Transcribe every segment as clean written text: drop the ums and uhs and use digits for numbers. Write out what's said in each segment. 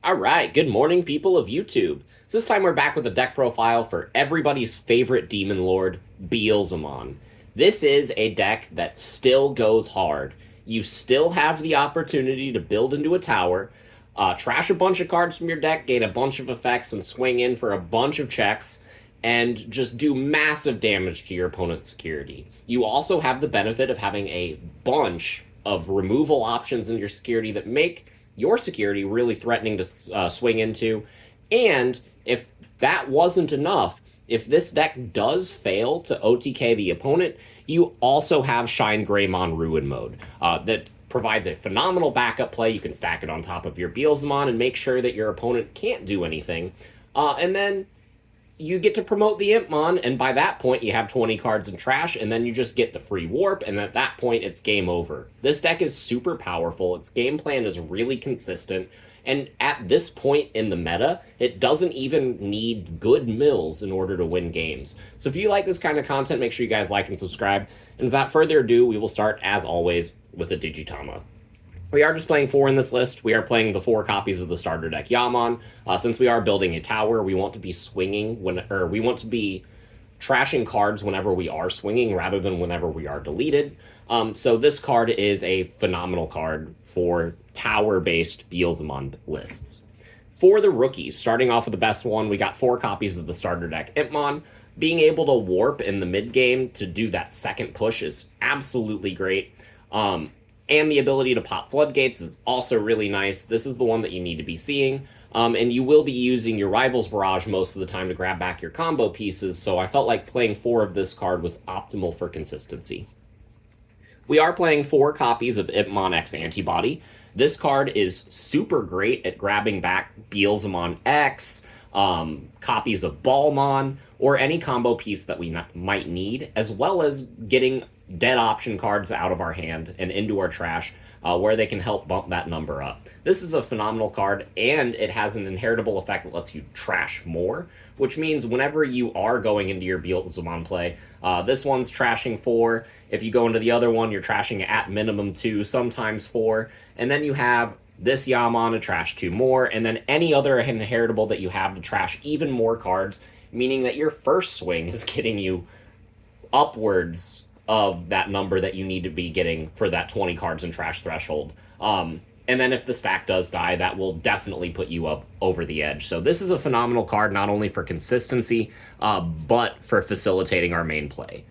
All right, good morning, people of YouTube. So this time we're back with a deck profile for everybody's favorite demon lord, Beelzemon. This is a deck that still goes hard. You still have the opportunity to build into a tower, trash a bunch of cards from your deck, gain a bunch of effects, and swing in for a bunch of checks, and just do massive damage to your opponent's security. You also have the benefit of having a bunch of removal options in your security that make your security really threatening to swing into. And if that wasn't enough, if this deck does fail to OTK the opponent, you also have Shine Greymon Ruin mode that provides a phenomenal backup play. You can stack it on top of your Beelzemon and make sure that your opponent can't do anything. And then you get to promote the Impmon, and by that point you have 20 cards in trash, and then you just get the free warp, and at that point it's game over. This deck is super powerful, its game plan is really consistent, and at this point in the meta, it doesn't even need good mills in order to win games. So if you like this kind of content, make sure you guys like and subscribe, and without further ado, we will start, as always, with a Digitama. We are just playing 4 in this list. We are playing the 4 copies of the starter deck Yammon. Since we are building a tower, we want to be swinging we want to be trashing cards whenever we are swinging rather than whenever we are deleted. So this card is a phenomenal card for tower-based Beelzemon lists. For the rookies, starting off with the best one, we got 4 copies of the starter deck Impmon. Being able to warp in the mid game to do that second push is absolutely great. And the ability to pop floodgates is also really nice. This is the one that you need to be seeing. And you will be using your Rival's Barrage most of the time to grab back your combo pieces, so I felt like playing 4 of this card was optimal for consistency. We are playing 4 copies of Impmon X Antibody. This card is super great at grabbing back Beelzemon X, copies of Balmon, or any combo piece that we might need, as well as getting dead option cards out of our hand and into our trash, where they can help bump that number up. This is a phenomenal card, and it has an inheritable effect that lets you trash more, which means whenever you are going into your Beelzemon play, this one's trashing 4. If you go into the other one, you're trashing at minimum 2, sometimes 4, and then you have this Yammon to trash 2 more, and then any other inheritable that you have to trash even more cards, meaning that your first swing is getting you upwards of that number that you need to be getting for that 20 cards in trash threshold. And then if the stack does die, that will definitely put you up over the edge. So this is a phenomenal card, not only for consistency, but for facilitating our main play.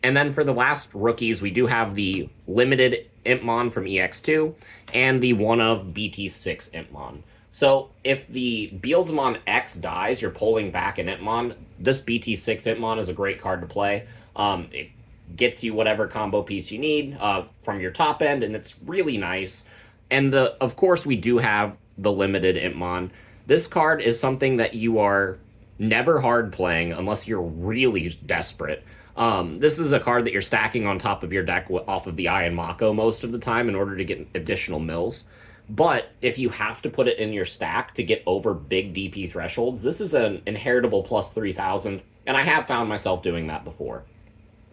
And then for the last rookies, we do have the limited Impmon from EX2 and the one of BT6 Impmon. So if the Beelzemon X dies, you're pulling back an Impmon. This BT6 Impmon is a great card to play. It gets you whatever combo piece you need from your top end, and it's really nice. And of course, we do have the limited Impmon. This card is something that you are never hard playing unless you're really desperate. This is a card that you're stacking on top of your deck off of the Iron Mako most of the time in order to get additional mills. But if you have to put it in your stack to get over big DP thresholds, this is an inheritable plus 3,000, and I have found myself doing that before.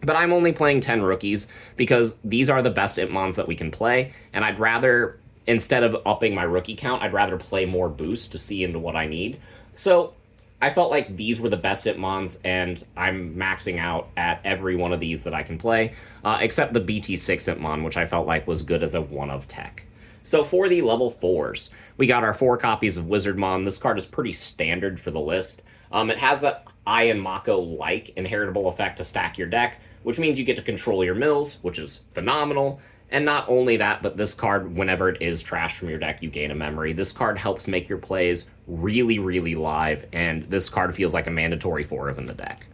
But I'm only playing 10 rookies because these are the best Impmons that we can play, and I'd rather, instead of upping my rookie count, I'd rather play more boost to see into what I need. So I felt like these were the best Impmons, and I'm maxing out at every one of these that I can play, except the BT6 Impmon, which I felt like was good as a one-of tech. So for the level 4s, we got our 4 copies of Wizardmon. This card is pretty standard for the list. It has that Iron Mako-like inheritable effect to stack your deck, which means you get to control your mills, which is phenomenal. And not only that, but this card, whenever it is trashed from your deck, you gain a memory. This card helps make your plays really, really live, and this card feels like a mandatory 4 of in the deck.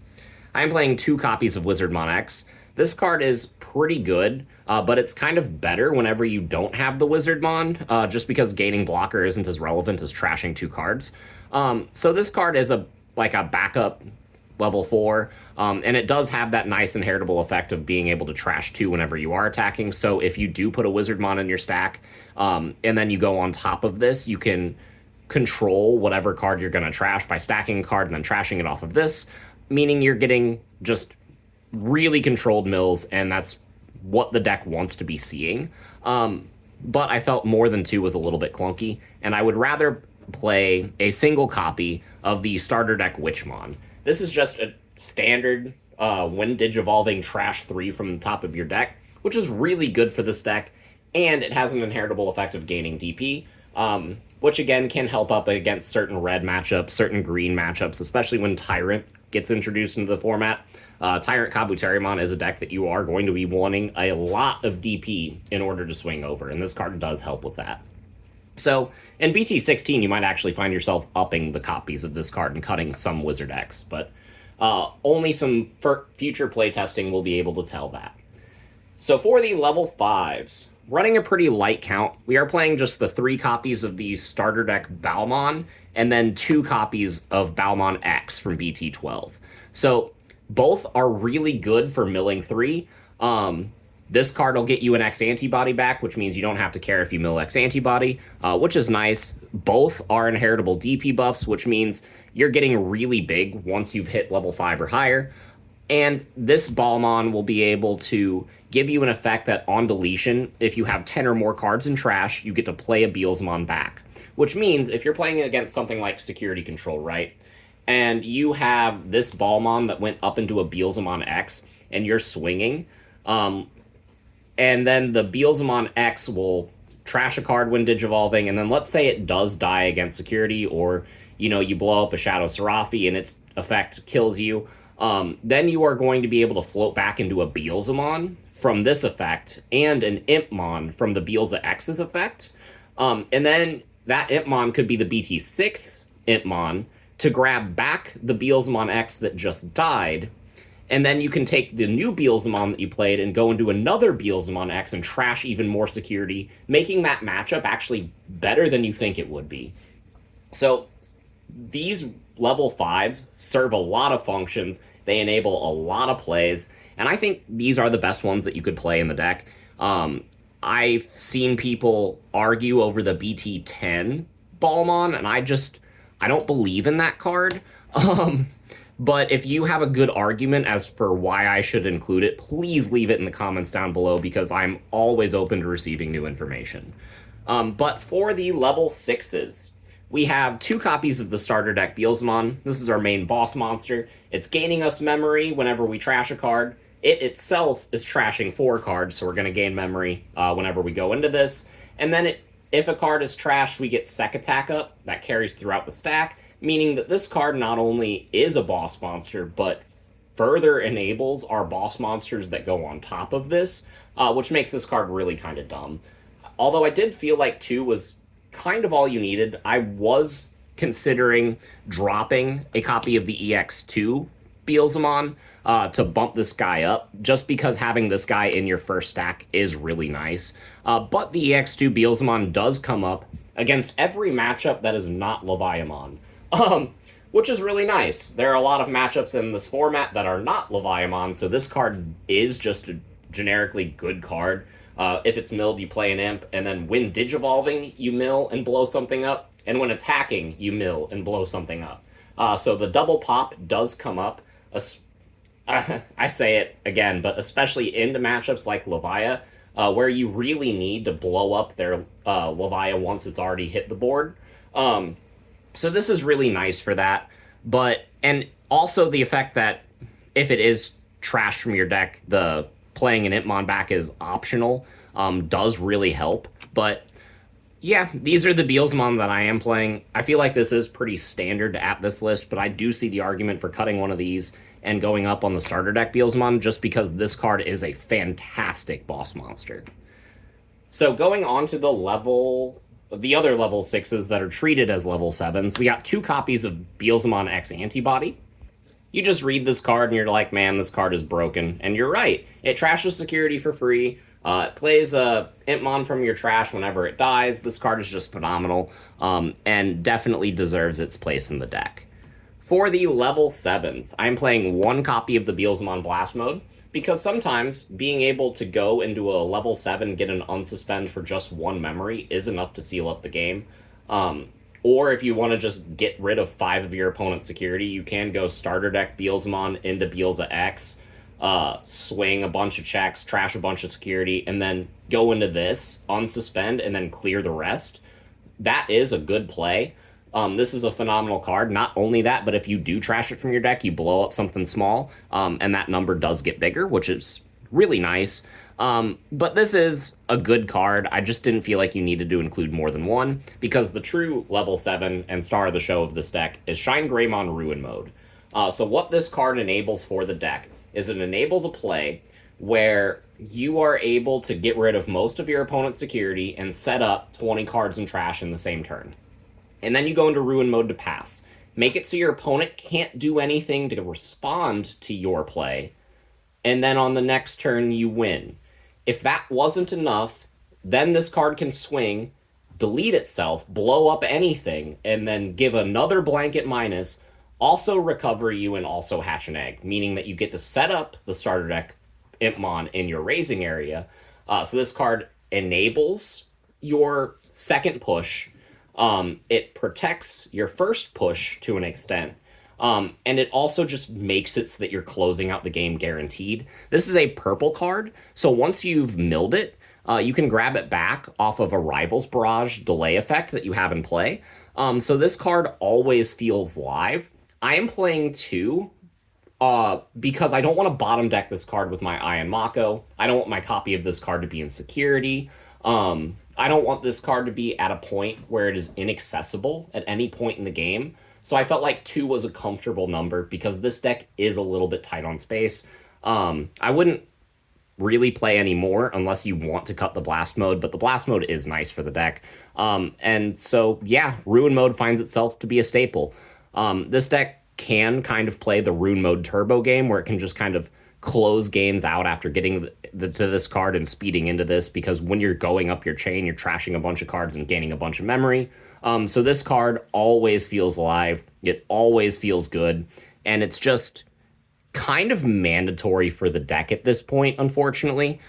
I'm playing 2 copies of Wizardmon X. This card is pretty good, but it's kind of better whenever you don't have the Wizardmon, just because gaining blocker isn't as relevant as trashing 2 cards. So this card is like a backup level 4, and it does have that nice inheritable effect of being able to trash 2 whenever you are attacking. So if you do put a Wizardmon in your stack, and then you go on top of this, you can control whatever card you're going to trash by stacking a card and then trashing it off of this, meaning you're getting just really controlled mills, and that's what the deck wants to be seeing. But I felt more than 2 was a little bit clunky, and I would rather play a single copy of the starter deck Witchmon. This is just a standard when Digivolving Trash 3 from the top of your deck, which is really good for this deck, and it has an inheritable effect of gaining DP, which again can help up against certain red matchups, certain green matchups, especially when Tyrant gets introduced into the format. Tyrant Kabuterimon is a deck that you are going to be wanting a lot of DP in order to swing over, and this card does help with that. So in BT16, you might actually find yourself upping the copies of this card and cutting some Wizard X, but only some future playtesting will be able to tell that. So for the level 5s, running a pretty light count, we are playing just the 3 copies of the starter deck Balmon, and then 2 copies of Balmon X from BT12. So both are really good for milling 3. This card will get you an X antibody back, which means you don't have to care if you mill X antibody, which is nice. Both are inheritable DP buffs, which means you're getting really big once you've hit level 5 or higher. And this Balmon will be able to give you an effect that on deletion, if you have 10 or more cards in trash, you get to play a Beelzemon back. Which means if you're playing against something like Security Control, right, and you have this Balmon that went up into a Beelzemon X, and you're swinging, and then the Beelzemon X will trash a card when Digivolving, and then let's say it does die against Security, or, you know, you blow up a Shadow Seraphi and its effect kills you, then you are going to be able to float back into a Beelzemon from this effect, and an Impmon from the Beelze X's effect, and then that Impmon could be the BT6 Impmon to grab back the Beelzemon X that just died, and then you can take the new Beelzemon that you played and go into another Beelzemon X and trash even more Security, making that matchup actually better than you think it would be. So these level 5s serve a lot of functions. They enable a lot of plays, and I think these are the best ones that you could play in the deck. I've seen people argue over the BT10 Balmon, and I don't believe in that card. But if you have a good argument as for why I should include it, please leave it in the comments down below, because I'm always open to receiving new information. But for the level 6s, we have 2 copies of the starter deck Beelzemon. This is our main boss monster. It's gaining us memory whenever we trash a card. It itself is trashing 4 cards, so we're going to gain memory whenever we go into this. And then if a card is trashed, we get Sec Attack up. That carries throughout the stack, meaning that this card not only is a boss monster, but further enables our boss monsters that go on top of this, which makes this card really kind of dumb. Although I did feel like 2 was kind of all you needed, I was considering dropping a copy of the EX2 Beelzemon to bump this guy up, just because having this guy in your first stack is really nice. But the EX2 Beelzemon does come up against every matchup that is not Leviamon, which is really nice. There are a lot of matchups in this format that are not Leviamon, so this card is just a generically good card. If it's milled, you play an imp, and then when Digivolving, you mill and blow something up, and when attacking, you mill and blow something up. So the double pop does come up. I say it again, but especially into matchups like Levia, where you really need to blow up their Levia once it's already hit the board. So this is really nice for that. And also the effect that if it is trashed from your deck, the playing an Impmon back is optional, does really help. But yeah, these are the Beelzemon that I am playing. I feel like this is pretty standard at this list, but I do see the argument for cutting one of these and going up on the starter deck Beelzemon, just because this card is a fantastic boss monster. So going on to the other level 6s that are treated as level 7s, we got 2 copies of Beelzemon X Antibody. You just read this card and you're like, man, this card is broken. And you're right. It trashes Security for free. It plays a Impmon from your trash whenever it dies. This card is just phenomenal, and definitely deserves its place in the deck. For the level 7s, I'm playing 1 copy of the Beelzemon Blast Mode, because sometimes being able to go into a level 7, get an unsuspend for just 1 memory is enough to seal up the game. Or if you want to just get rid of 5 of your opponent's security, you can go starter deck Beelzemon into Beelze X, swing a bunch of checks, trash a bunch of security, and then go into this, unsuspend, and then clear the rest. That is a good play. This is a phenomenal card. Not only that, but if you do trash it from your deck, you blow up something small, and that number does get bigger, which is really nice. But this is a good card. I just didn't feel like you needed to include more than one, because the true level 7 and star of the show of this deck is Shine Greymon Ruin Mode. So what this card enables for the deck is it enables a play where you are able to get rid of most of your opponent's security and set up 20 cards in trash in the same turn. And then you go into Ruin Mode to pass. Make it so your opponent can't do anything to respond to your play, and then on the next turn you win. If that wasn't enough, then this card can swing, delete itself, blow up anything, and then give another blanket minus, also recover you, and also hatch an egg, meaning that you get to set up the starter deck Impmon in your raising area. So this card enables your second push. It protects your first push to an extent. And it also just makes it so that you're closing out the game guaranteed. This is a purple card, so once you've milled it, you can grab it back off of a Rival's Barrage delay effect that you have in play. So this card always feels live. I am playing 2 because I don't want to bottom deck this card with my Iron Mako. I don't want my copy of this card to be in security. I don't want this card to be at a point where it is inaccessible at any point in the game. So I felt like 2 was a comfortable number because this deck is a little bit tight on space. I wouldn't really play any more unless you want to cut the blast mode, but the blast mode is nice for the deck. And so, yeah, Ruin Mode finds itself to be a staple. This deck can kind of play the Ruin Mode turbo game where it can just kind of close games out after getting to this card and speeding into this, because when you're going up your chain, you're trashing a bunch of cards and gaining a bunch of memory. So this card always feels alive. It always feels good. And it's just kind of mandatory for the deck at this point, unfortunately.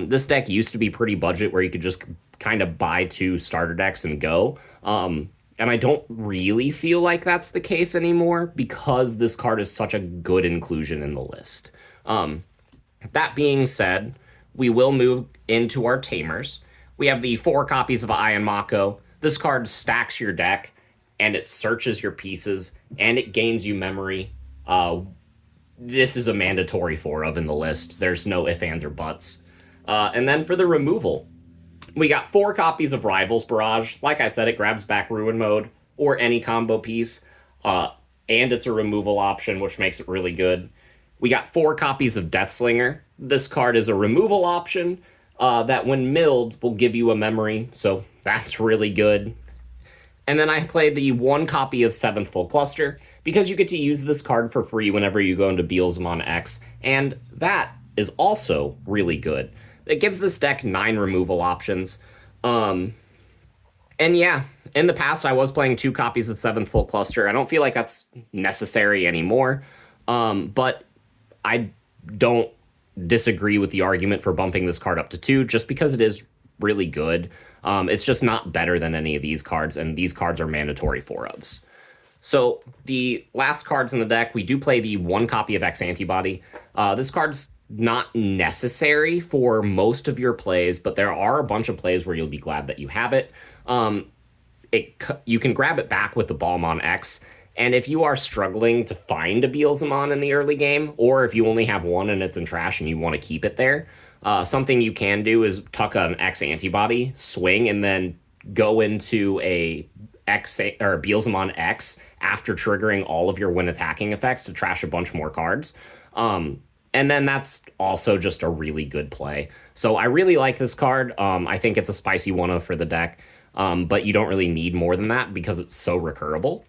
This deck used to be pretty budget where you could just kind of buy 2 starter decks and go. And I don't really feel like that's the case anymore because this card is such a good inclusion in the list. That being said, we will move into our Tamers. We have the 4 copies of Iron Mako. This card stacks your deck, and it searches your pieces, and it gains you memory. This is a mandatory 4 of in the list. There's no ifs, ands, or buts. And then for the removal, we got 4 copies of Rival's Barrage. Like I said, it grabs back Ruin Mode or any combo piece, and it's a removal option, which makes it really good. We got 4 copies of Deathslinger. This card is a removal option that when milled will give you a memory, so that's really good. And then I played the 1 copy of 7th Full Cluster because you get to use this card for free whenever you go into Beelzemon X, and that is also really good. It gives this deck 9 removal options. And yeah, in the past I was playing 2 copies of 7th Full Cluster. I don't feel like that's necessary anymore, but I don't disagree with the argument for bumping this card up to 2 just because it is really good. It's just not better than any of these cards, and these cards are mandatory 4-ofs. So the last cards in the deck, we do play the 1 copy of X Antibody. This card's not necessary for most of your plays, but there are a bunch of plays where you'll be glad that you have it. You can grab it back with the Balmon X, and if you are struggling to find a Beelzemon in the early game, or if you only have 1 and it's in trash and you want to keep it there, something you can do is tuck an X Antibody, swing, and then go into a X or Beelzemon X after triggering all of your when attacking effects to trash a bunch more cards. And then that's also just a really good play. So I really like this card. I think it's a spicy 1-of for the deck, but you don't really need more than that because it's so recurable.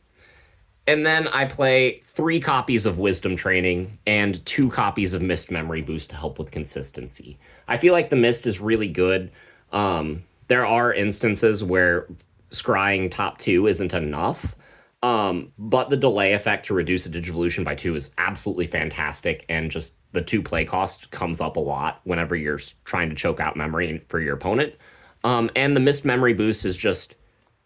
And then I play 3 copies of Wisdom Training and 2 copies of Mist Memory Boost to help with consistency. I feel like the Mist is really good. There are instances where scrying top 2 isn't enough, but the delay effect to reduce a Digivolution by 2 is absolutely fantastic, and just the 2 play cost comes up a lot whenever you're trying to choke out memory for your opponent. And the Mist Memory Boost is just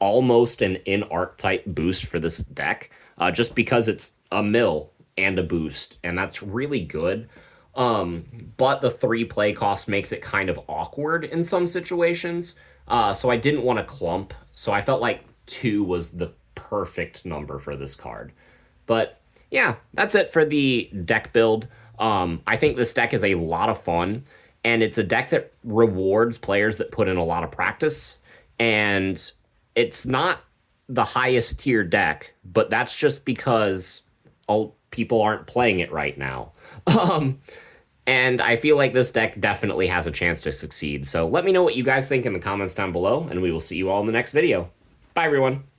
almost an in-archetype boost for this deck, just because it's a mill and a boost, and that's really good. But the 3 play cost makes it kind of awkward in some situations, so I didn't want to clump, so I felt like 2 was the perfect number for this card. But yeah, that's it for the deck build. I think this deck is a lot of fun, and it's a deck that rewards players that put in a lot of practice. And it's not the highest tier deck, but that's just because all people aren't playing it right now. Um, and I feel like this deck definitely has a chance to succeed. So let me know what you guys think in the comments down below, and we will see you all in the next video. Bye, everyone.